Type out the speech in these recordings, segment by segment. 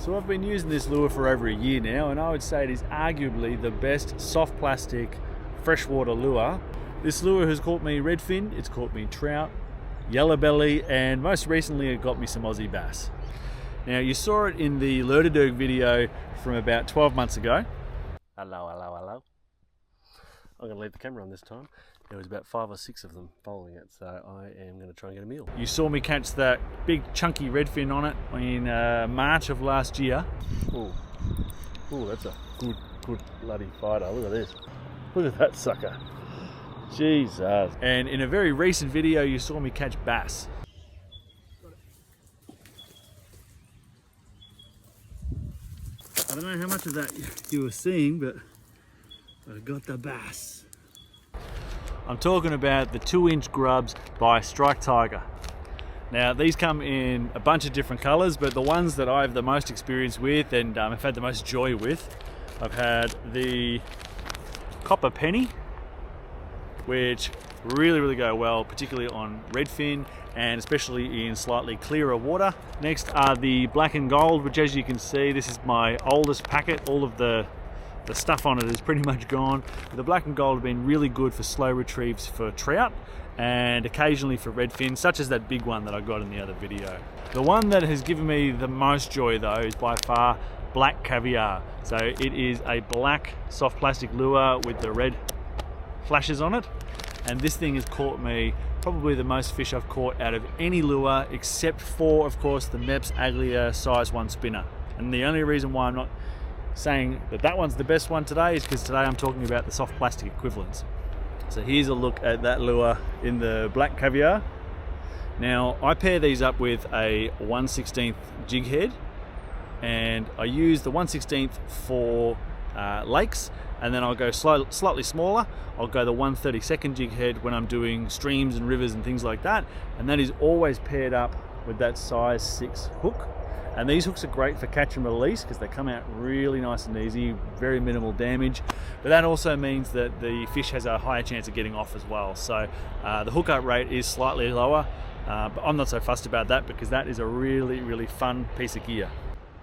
So I've been using this lure for over a year now, and I would say it is arguably the best soft plastic freshwater lure. This lure has caught me redfin, it's caught me trout, yellow belly, and most recently it got me some Aussie bass. Now you saw it in the Lurderderg video from about 12 months ago. Hello. I'm going to leave the camera on this time. There was about 5 or 6 of them following it, so I am going to try and get a meal. You saw me catch that big chunky redfin on it in March of last year. Ooh, that's a good bloody fighter. Look at this. Look at that sucker. Jesus. And in a very recent video you saw me catch bass. I don't know how much of that you were seeing, but I got the bass. I'm talking about the 2-inch grubs by Strike Tiger. Now these come in a bunch of different colours, but the ones that I have the most experience with and I've had the most joy with, I've had the copper penny, which really go well, particularly on redfin and especially in slightly clearer water. Next are the black and gold, which as you can see, this is my oldest packet. All of the stuff on it is pretty much gone. But the black and gold have been really good for slow retrieves for trout and occasionally for redfin, such as that big one that I got in the other video. The one that has given me the most joy though is by far black caviar. So it is a black soft plastic lure with the red flashes on it, and this thing has caught me probably the most fish I've caught out of any lure, except for of course the Mepps Aglia size 1 spinner. And the only reason why I'm not saying that one's the best one today is because today I'm talking about the soft plastic equivalents. So here's a look at that lure in the black caviar. Now I pair these up with a 1/16 jighead, and I use the 1/16 for lakes, and then I'll go slightly smaller. I'll go the 1/32 jighead when I'm doing streams and rivers and things like that, and that is always paired up with that size 6 hook. And these hooks are great for catch and release because they come out really nice and easy, very minimal damage. But that also means that the fish has a higher chance of getting off as well. So the hookup rate is slightly lower, but I'm not so fussed about that because that is a really fun piece of gear.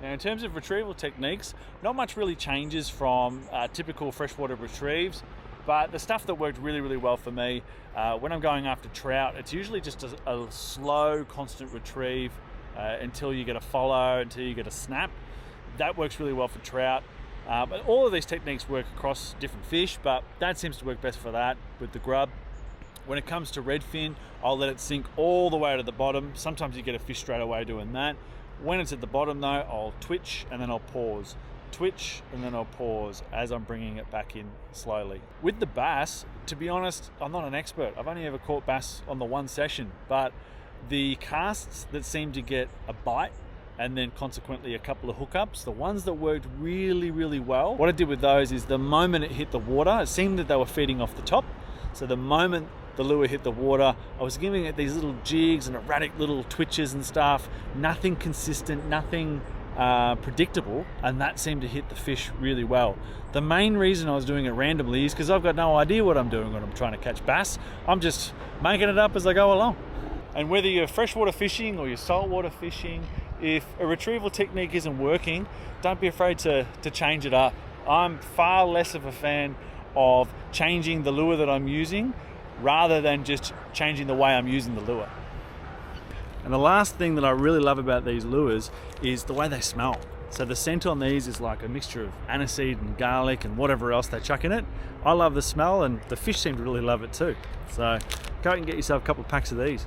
Now in terms of retrieval techniques, not much really changes from typical freshwater retrieves, but the stuff that worked really well for me, when I'm going after trout, it's usually just a slow, constant retrieve until you get a follow, until you get a snap. That works really well for trout. But all of these techniques work across different fish, but that seems to work best for that with the grub. When it comes to redfin, I'll let it sink all the way to the bottom. Sometimes you get a fish straight away doing that. When it's at the bottom though, I'll twitch and then I'll pause. Twitch and then I'll pause as I'm bringing it back in slowly. With the bass, to be honest, I'm not an expert. I've only ever caught bass on the one session, but the casts that seem to get a bite and then consequently a couple of hookups, the ones that worked really well, what I did with those is the moment it hit the water, it seemed that they were feeding off the top. So the moment the lure hit the water, I was giving it these little jigs and erratic little twitches and stuff, nothing consistent, nothing predictable, and that seemed to hit the fish really well. The main reason I was doing it randomly is because I've got no idea what I'm doing when I'm trying to catch bass. I'm just making it up as I go along. And whether you're freshwater fishing or you're saltwater fishing, if a retrieval technique isn't working, don't be afraid to change it up. I'm far less of a fan of changing the lure that I'm using rather than just changing the way I'm using the lure. And the last thing that I really love about these lures is the way they smell. So the scent on these is like a mixture of aniseed and garlic and whatever else they chuck in it. I love the smell and the fish seem to really love it too. So go out and get yourself a couple of packs of these.